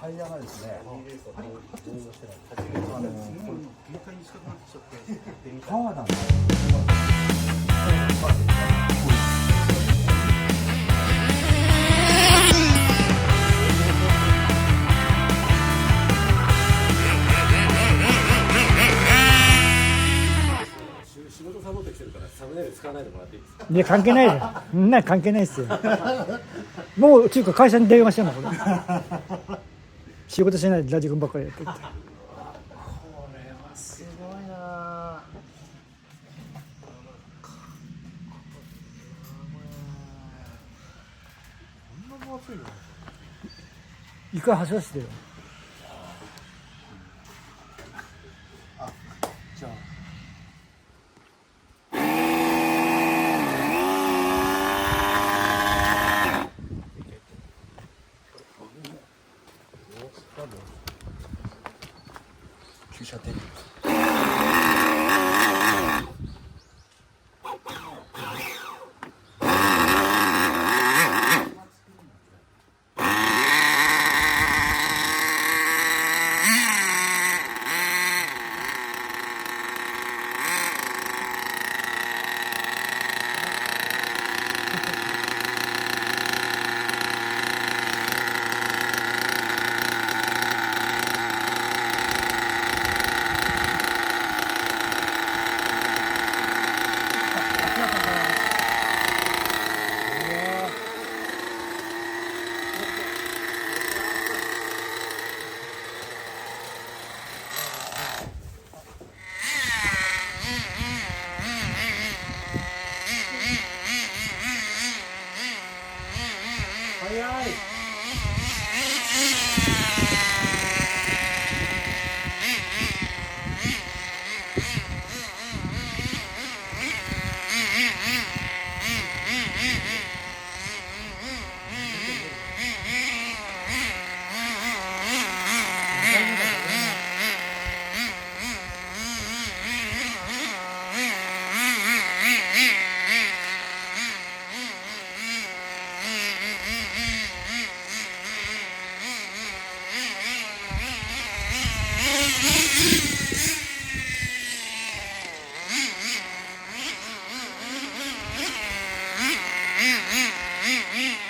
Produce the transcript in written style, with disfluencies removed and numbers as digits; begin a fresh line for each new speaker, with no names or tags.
タイヤがですね、川なんですよ。
仕事サボってきてるからサムネイル使わないでもらっていいですか。
いや関係ないで、そんな関係ないですよ。もう中華会社に電話してんのこれ。仕事しないでラジコンばっかりやってるって。
これはすごいな。こんな分厚いの？
一回走らせてよ。
じゃあ。駐車デビュー。早い。
うん。